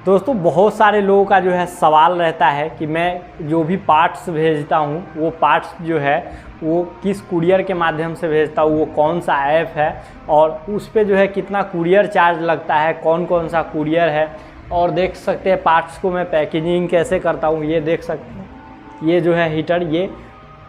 दोस्तों बहुत सारे लोगों का जो है सवाल रहता है कि मैं जो भी पार्ट्स भेजता हूँ वो पार्ट्स जो है वो किस कुरियर के माध्यम से भेजता हूँ, वो कौन सा ऐप है और उस पे जो है कितना कुरियर चार्ज लगता है, कौन कौन सा कुरियर है। और देख सकते हैं पार्ट्स को मैं पैकेजिंग कैसे करता हूँ। ये देख सकते हैं, ये जो है हीटर ये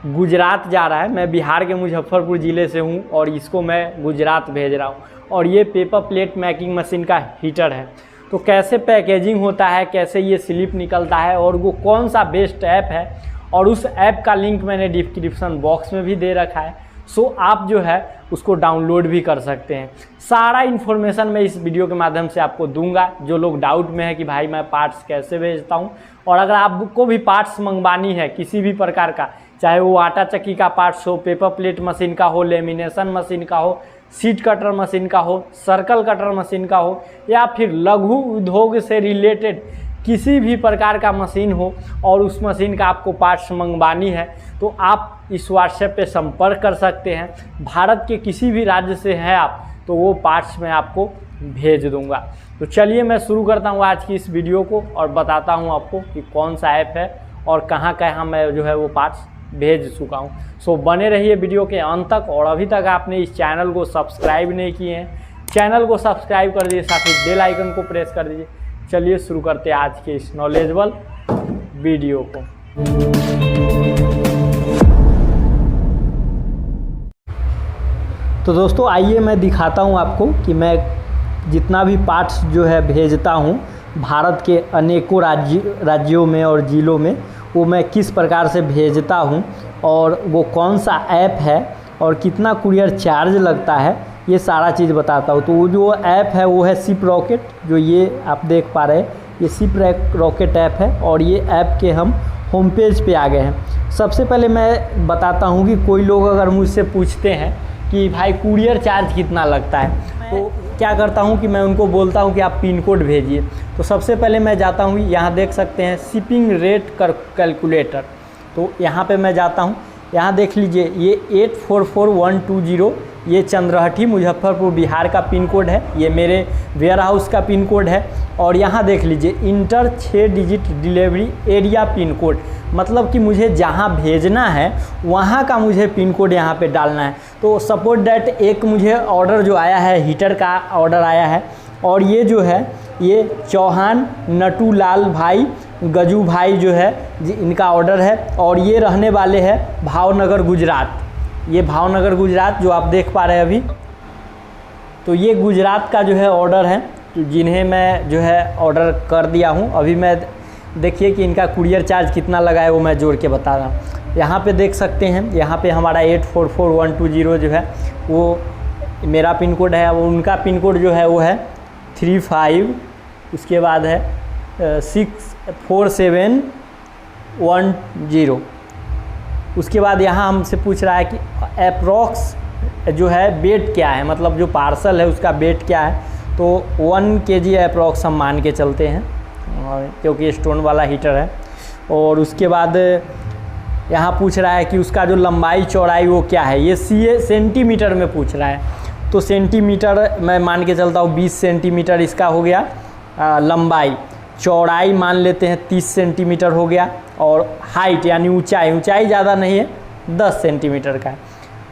गुजरात जा रहा है। मैं बिहार के मुजफ्फरपुर ज़िले से हूँ और इसको मैं गुजरात भेज रहा हूँ। और ये पेपर प्लेट मेकिंग मशीन का हीटर है। तो कैसे पैकेजिंग होता है, कैसे ये स्लिप निकलता है और वो कौन सा बेस्ट ऐप है, और उस ऐप का लिंक मैंने डिस्क्रिप्शन बॉक्स में भी दे रखा है। सो आप जो है उसको डाउनलोड भी कर सकते हैं। सारा इन्फॉर्मेशन मैं इस वीडियो के माध्यम से आपको दूंगा। जो लोग डाउट में है कि भाई मैं पार्ट्स कैसे भेजता हूं, और अगर आपको भी पार्ट्स मंगवानी है किसी भी प्रकार का, चाहे वो आटा चक्की का पार्ट्स हो, पेपर प्लेट मशीन का हो, लेमिनेशन मशीन का हो, सीट कटर मशीन का हो, सर्कल कटर मशीन का हो, या फिर लघु उद्योग से रिलेटेड किसी भी प्रकार का मशीन हो और उस मशीन का आपको पार्ट्स मंगवानी है, तो आप इस व्हाट्सएप पे संपर्क कर सकते हैं। भारत के किसी भी राज्य से हैं आप तो वो पार्ट्स मैं आपको भेज दूंगा। तो चलिए मैं शुरू करता हूँ आज की इस वीडियो को और बताता हूँ आपको कि कौन सा ऐप है और कहाँ कहाँ मैं जो है वो पार्ट्स भेज चुका हूँ। सो बने रहिए वीडियो के अंत तक। और अभी तक आपने इस चैनल को सब्सक्राइब नहीं किए हैं, चैनल को सब्सक्राइब कर दीजिए, साथ ही बेल आइकन को प्रेस कर दीजिए। चलिए शुरू करते हैं आज के इस नॉलेजेबल वीडियो को। तो दोस्तों आइए मैं दिखाता हूं आपको कि मैं जितना भी पार्ट्स जो है भेजता हूं भारत के अनेकों राज्यों में और ज़िलों में, वो मैं किस प्रकार से भेजता हूं और वो कौन सा ऐप है और कितना कुरियर चार्ज लगता है, ये सारा चीज़ बताता हूँ। तो वो जो ऐप है वो है शिप रॉकेट, जो ये आप देख पा रहे हैं, ये शिप रॉकेट ऐप है। और ये ऐप के हम होम पेज पे आ गए हैं। सबसे पहले मैं बताता हूँ कि कोई लोग अगर मुझसे पूछते हैं कि भाई कुरियर चार्ज कितना लगता है, तो क्या करता हूँ कि मैं उनको बोलता हूँ कि आप पिन कोड भेजिए। तो सबसे पहले मैं जाता हूँ, यहाँ देख सकते हैं शिपिंग रेट कैलकुलेटर। तो यहाँ पे मैं जाता हूँ, यहाँ देख लीजिए ये 844120 ये चंद्रहटी मुजफ्फरपुर बिहार का पिन कोड है, ये मेरे वेयर हाउस का पिन कोड है। और यहाँ देख लीजिए inter 6 digit delivery area pin code, मतलब कि मुझे जहाँ भेजना है वहाँ का मुझे पिन कोड यहाँ पे डालना है। तो सपोज डैट एक मुझे ऑर्डर जो आया है, हीटर का ऑर्डर आया है, और ये जो है ये चौहान नटू लाल भाई गजू भाई जो है इनका ऑर्डर है, और ये रहने वाले हैं भावनगर गुजरात। ये भावनगर गुजरात जो आप देख पा रहे हैं अभी, तो ये गुजरात का जो है ऑर्डर है, जिन्हें मैं जो है ऑर्डर कर दिया हूँ। अभी मैं देखिए कि इनका कुरियर चार्ज कितना लगा है वो मैं जोड़ के बता रहा हूँ। यहाँ पे देख सकते हैं, यहाँ पे हमारा 844120 जो है वो मेरा पिन कोड है, वो उनका पिन कोड जो है वो है 35, उसके बाद है 64710। उसके बाद यहाँ हमसे पूछ रहा है कि अप्रॉक्स जो है वेट क्या है, मतलब जो पार्सल है उसका वेट क्या है। तो 1 kg अप्रॉक्स हम मान के चलते हैं, क्योंकि स्टोन वाला हीटर है। और उसके बाद यहाँ पूछ रहा है कि उसका जो लंबाई चौड़ाई वो क्या है, ये सेंटीमीटर में पूछ रहा है। तो सेंटीमीटर मैं मान के चलता हूँ, 20 सेंटीमीटर इसका हो गया लंबाई। चौड़ाई मान लेते हैं 30 सेंटीमीटर हो गया, और हाइट यानी ऊंचाई ज़्यादा नहीं है, 10 सेंटीमीटर का है।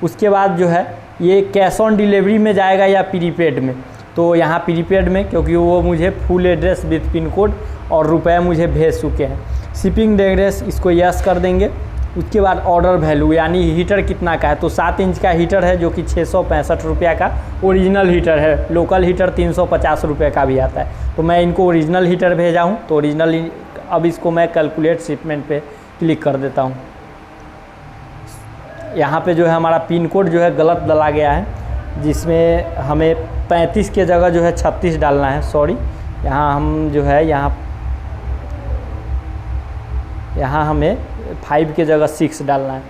उसके बाद जो है ये कैश ऑन डिलीवरी में जाएगा या प्रीपेड में। तो यहाँ प्रीपेड में, क्योंकि वो मुझे full address with pin code और रुपए मुझे भेज चुके हैं। शिपिंग एड्रेस इसको यस कर देंगे। उसके बाद ऑर्डर वैल्यू यानी हीटर कितना का है, तो 7 इंच का हीटर है जो कि 665 रुपये का ओरिजिनल हीटर है। लोकल हीटर 350 रुपये का भी आता है। तो मैं इनको ओरिजिनल हीटर भेजा हूँ, तो ओरिजिनल। अब इसको मैं कैलकुलेट शिपमेंट पे क्लिक कर देता हूँ। यहाँ पे जो है हमारा पिन कोड जो है गलत डाला गया है, जिसमें हमें 35 के जगह जो है 36 डालना है। सॉरी, यहाँ हम जो है यहाँ हमें 5 के जगह 6 डालना है।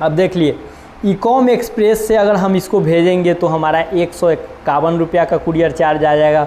अब देख लिए इकॉम एक्सप्रेस से अगर हम इसको भेजेंगे तो हमारा 151 रुपया का कुरियर चार्ज आ जाएगा।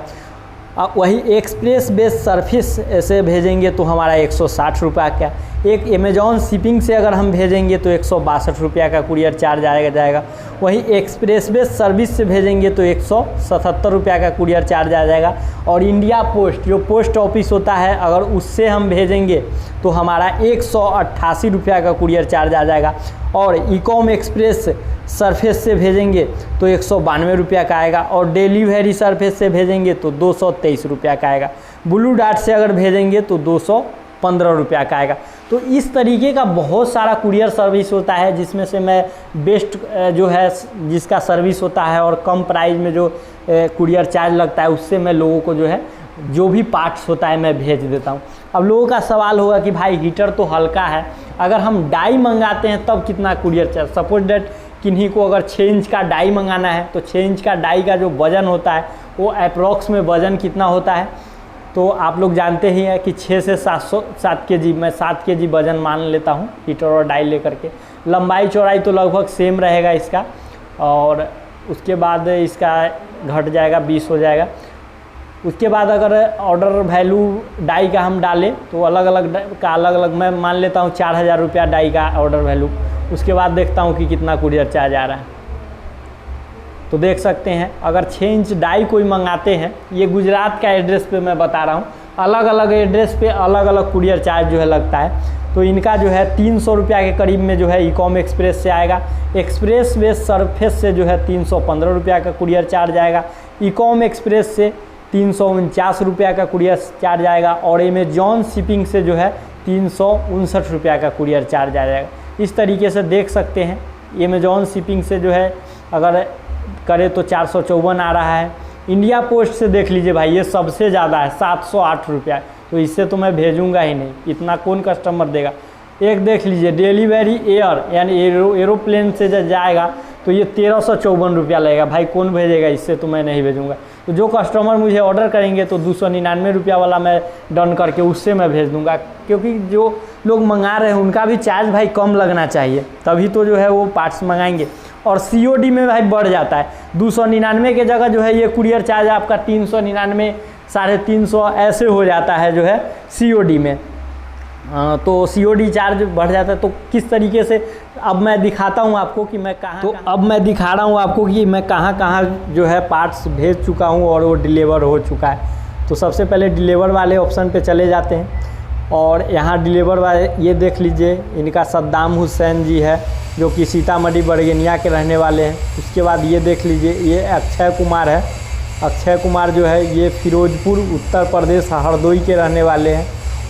अब वही एक्सप्रेस बेस सर्विस से भेजेंगे तो हमारा 160 रुपया का। एक अमेज़ॉन शिपिंग से अगर हम भेजेंगे तो 162 रुपया का कुरियर चार्ज जाएगा। वहीं एक्सप्रेस बेस सर्विस से भेजेंगे तो 177 रुपया का कुरियर चार्ज आ जाएगा। और इंडिया पोस्ट जो पोस्ट ऑफिस होता है अगर उससे हम भेजेंगे तो हमारा 188 रुपया का कुरियर चार्ज आ जाएगा। और ईकॉम एक्सप्रेस सरफेस से भेजेंगे तो 192 रुपया का आएगा। और डिलीवरी सरफेस से भेजेंगे तो 223 रुपया का आएगा। ब्लू डार्ट से अगर भेजेंगे तो 215 रुपया का आएगा। तो इस तरीके का बहुत सारा कुरियर सर्विस होता है, जिसमें से मैं बेस्ट जो है जिसका सर्विस होता है और कम प्राइस में जो कुरियर चार्ज लगता है उससे मैं लोगों को जो है जो भी पार्ट्स होता है मैं भेज देता हूँ। अब लोगों का सवाल होगा कि भाई हीटर तो हल्का है, अगर हम डाई मंगाते हैं तब कितना कुरियर चार्ज। सपोज डेट किन्हीं को अगर 6 इंच का डाई मंगाना है तो 6 इंच का डाई का जो वज़न होता है वो अप्रॉक्स में वज़न कितना होता है तो आप लोग जानते ही हैं कि 6 से 7 kg, मैं 7 kg वज़न मान लेता हूँ हीटर और डाई लेकर के। लंबाई चौड़ाई तो लगभग सेम रहेगा इसका, और उसके बाद इसका घट जाएगा 20 हो जाएगा। उसके बाद अगर ऑर्डर वैल्यू डाई का हम डालें तो अलग अलग मैं मान लेता हूँ 4000 रुपया डाई का ऑर्डर वैल्यू। उसके बाद देखता हूँ कि कितना कुरियर चार्ज आ रहा है। तो देख सकते हैं अगर 6 इंच डाई कोई मंगाते हैं, ये गुजरात का एड्रेस पे मैं बता रहा हूँ, अलग अलग एड्रेस पे अलग अलग कुरियर चार्ज जो है लगता है। तो इनका जो है 300 रुपया के करीब में जो है ईकॉम एक्सप्रेस से आएगा। एक्सप्रेस बेस सरफेस से जो है 315 रुपया का कुरियर चार्ज आएगा। ईकॉम एक्सप्रेस से 349 रुपया का कुरियर चार्ज आएगा। और अमेज़ॉन शिपिंग से जो है 359 रुपया का कुरियर चार्ज आ जाएगा। इस तरीके से देख सकते हैं अमेज़ॉन शिपिंग से जो है अगर करें तो 454 आ रहा है। इंडिया पोस्ट से देख लीजिए भाई, ये सबसे ज़्यादा है 708 रुपया। तो इससे तो मैं भेजूंगा ही नहीं, इतना कौन कस्टमर देगा। एक देख लीजिए डिलीवरी एयर यानी एरोप्लेन से जब जाएगा तो ये 1354 रुपया लगेगा। भाई कौन भेजेगा, इससे तो मैं नहीं भेजूंगा। तो जो कस्टमर मुझे ऑर्डर करेंगे तो 299 रुपया वाला मैं डन करके उससे मैं भेज दूंगा, क्योंकि जो लोग मंगा रहे हैं उनका भी चार्ज भाई कम लगना चाहिए, तभी तो जो है वो पार्ट्स मंगाएंगे। और COD में भाई बढ़ जाता है, 299 के जगह जो है ये कुरियर चार्ज आपका 399, 350 ऐसे हो जाता है जो है COD में। तो COD चार्ज बढ़ जाता है। तो किस तरीके से अब मैं दिखाता हूँ आपको कि मैं अब मैं दिखा रहा हूँ आपको कि मैं कहाँ कहाँ जो है पार्ट्स भेज चुका हूँ और वो डिलीवर हो चुका है। तो सबसे पहले डिलीवर वाले ऑप्शन पे चले जाते हैं और यहाँ डिलीवर वाले ये देख लीजिए, इनका सद्दाम हुसैन जी है जो कि सीतामढ़ी बड़गनिया के रहने वाले हैं। उसके बाद ये देख लीजिए, ये अक्षय कुमार है। अक्षय कुमार जो है ये फिरोजपुर उत्तर प्रदेश हरदोई के रहने वाले हैं।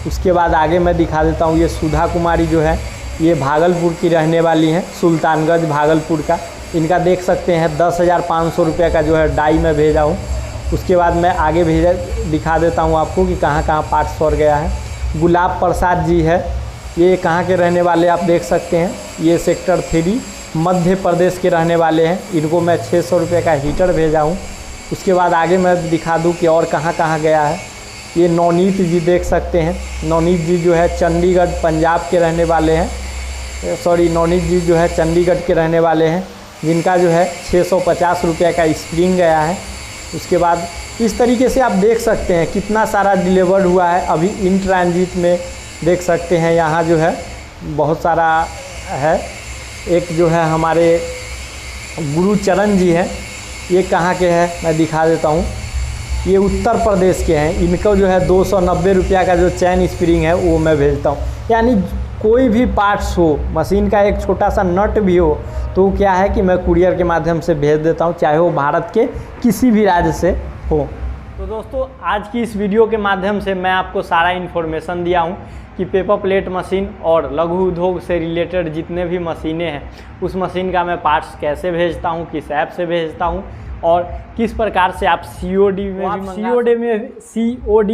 उसके बाद आगे मैं दिखा देता हूँ, ये सुधा कुमारी जो है ये भागलपुर की रहने वाली हैं, सुल्तानगंज भागलपुर का। इनका देख सकते हैं 10,500 रुपये का जो है डाई में भेजा हूँ। उसके बाद मैं आगे दिखा देता हूँ आपको कि कहाँ कहाँ पार्ट्स सड़ गया है। गुलाब प्रसाद जी है, ये कहाँ के रहने वाले आप देख सकते हैं, ये सेक्टर 3 मध्य प्रदेश के रहने वाले हैं। इनको मैं 600 रुपये का हीटर भेजा हूँ। उसके बाद आगे मैं दिखा दूँ कि और कहाँ कहाँ गया है। ये नवनीत जी देख सकते हैं, नवनीत जी जो है चंडीगढ़ पंजाब के रहने वाले हैं। नवनीत जी जो है चंडीगढ़ के रहने वाले हैं, जिनका जो है 650 रुपये का स्प्रिंग गया है। उसके बाद इस तरीके से आप देख सकते हैं कितना सारा डिलीवर्ड हुआ है। अभी इन ट्रांजिट में देख सकते हैं यहाँ जो है बहुत सारा है। एक जो है हमारे गुरुचरण जी हैं, ये कहाँ के हैं मैं दिखा देता हूँ, ये उत्तर प्रदेश के हैं। इनको जो है 290 रुपया का जो चैन स्प्रिंग है वो मैं भेजता हूँ। यानी कोई भी पार्ट्स हो, मशीन का एक छोटा सा नट भी हो, तो क्या है कि मैं कुरियर के माध्यम से भेज देता हूँ, चाहे वो भारत के किसी भी राज्य से हो। तो दोस्तों आज की इस वीडियो के माध्यम से मैं आपको सारा इन्फॉर्मेशन दिया हूँ कि पेपर प्लेट मशीन और लघु उद्योग से रिलेटेड जितने भी मशीनें हैं उस मशीन का मैं पार्ट्स कैसे भेजता हूँ, किस ऐप से भेजता हूँ और किस प्रकार से आप COD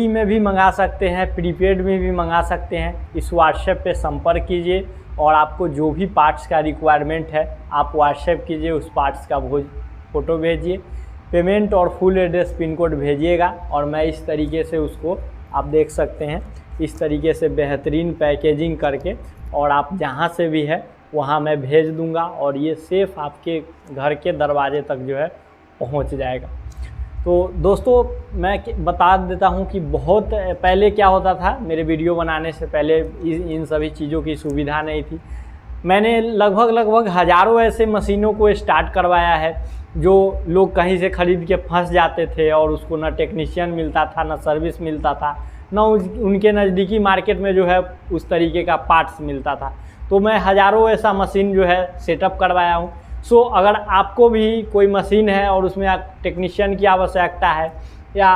में भी मंगा सकते हैं, प्रीपेड में भी मंगा सकते हैं। इस व्हाट्सएप पे संपर्क कीजिए और आपको जो भी पार्ट्स का रिक्वायरमेंट है आप व्हाट्सएप कीजिए, उस पार्ट्स का फ़ोटो भेजिए, पेमेंट और फुल एड्रेस पिन कोड भेजिएगा और मैं इस तरीके से उसको आप देख सकते हैं इस तरीके से बेहतरीन पैकेजिंग करके और आप जहां से भी है वहां मैं भेज दूंगा और ये सेफ़ आपके घर के दरवाजे तक जो है पहुंच जाएगा। तो दोस्तों मैं बता देता हूं कि बहुत पहले क्या होता था, मेरे वीडियो बनाने से पहले इन सभी चीज़ों की सुविधा नहीं थी। मैंने लगभग हज़ारों ऐसे मशीनों को स्टार्ट करवाया है जो लोग कहीं से ख़रीद के फंस जाते थे और उसको ना टेक्नीशियन मिलता था, ना सर्विस मिलता था, ना उनके नज़दीकी मार्केट में जो है उस तरीके का पार्ट्स मिलता था। तो मैं हज़ारों ऐसा मशीन जो है सेटअप करवाया हूँ। सो अगर आपको भी कोई मशीन है और उसमें टेक्नीशियन की आवश्यकता है, या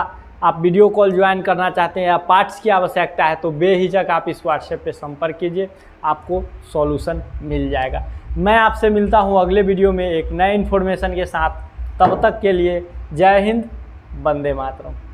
आप वीडियो कॉल ज्वाइन करना चाहते हैं, या पार्ट्स की आवश्यकता है, तो बेहिचक आप इस व्हाट्सएप पे संपर्क कीजिए, आपको सॉल्यूशन मिल जाएगा। मैं आपसे मिलता हूँ अगले वीडियो में एक नए इन्फॉर्मेशन के साथ। तब तक के लिए जय हिंद, वंदे मातरम।